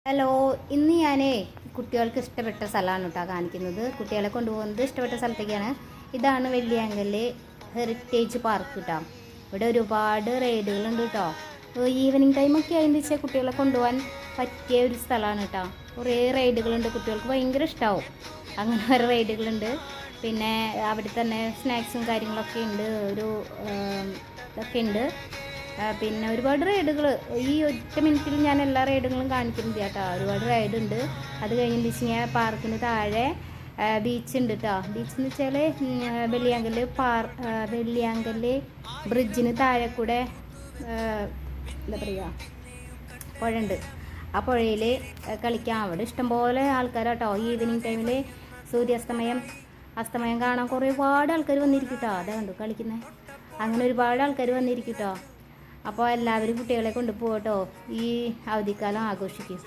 Hello, ഇന്ന് ഞാൻ കുട്ടികൾക്ക് ഇഷ്ടപ്പെട്ട സ്ഥലമാണ് കേട്ടോ കാണിക്കുന്നത്. കുട്ടികളെ കൊണ്ടുപോകുന്നത് ഇഷ്ടപ്പെട്ട സ്ഥലത്തേക്കാണ്. ഇതാണ് വെള്ളിയാങ്കല്ല് ഹെറിറ്റേജ് പാർക്ക് കേട്ടോ. ഇവിടെ ഒരുപാട് റൈഡുകളുണ്ട് കേട്ടോ. ഈവനിങ് ടൈമൊക്കെ ആയതിന് വെച്ചാൽ കുട്ടികളെ കൊണ്ടുപോകാൻ പറ്റിയ ഒരു സ്ഥലമാണ് കേട്ടോ. കുറേ റൈഡുകളുണ്ട്, കുട്ടികൾക്ക് ഭയങ്കര ഇഷ്ടമാവും. അങ്ങനെ കുറേ റൈഡുകളുണ്ട്. പിന്നെ അവിടെ തന്നെ സ്നാക്സും കാര്യങ്ങളൊക്കെ ഉണ്ട്, ഇതൊക്കെ ഉണ്ട്. പിന്നെ ഒരുപാട് റൈഡുകൾ ഈ ഒറ്റ മിനിറ്റിൽ ഞാൻ എല്ലാ റൈഡുകളും കാണിക്കുന്നില്ല കേട്ടോ. ഒരുപാട് റൈഡുണ്ട്. അത് കഴിഞ്ഞെന്ന് വെച്ച് കഴിഞ്ഞാൽ പാർക്കിന് താഴെ ബീച്ച് ഉണ്ട് കേട്ടോ. ബീച്ച് എന്ന് വെച്ചാൽ വെള്ളിയാങ്കല്ല് ബ്രിഡ്ജിന് താഴെ കൂടെ എന്താ പറയുക, പുഴയുണ്ട്. ആ പുഴയിൽ കളിക്കാം. അവിടെ ഇഷ്ടംപോലെ ആൾക്കാരാട്ടോ. ഈവനിങ് ടൈമിൽ അസ്തമയം കാണാൻ ഒരുപാട് ആൾക്കാർ വന്നിരിക്കും കേട്ടോ. അതാ കണ്ടു കളിക്കുന്നത്. അങ്ങനെ ഒരുപാട് ആൾക്കാർ വന്നിരിക്കും കേട്ടോ. അപ്പോൾ എല്ലാവരും കുട്ടികളെ കൊണ്ടുപോകട്ടോ. ഈ അവധിക്കാലം ആഘോഷിക്കും.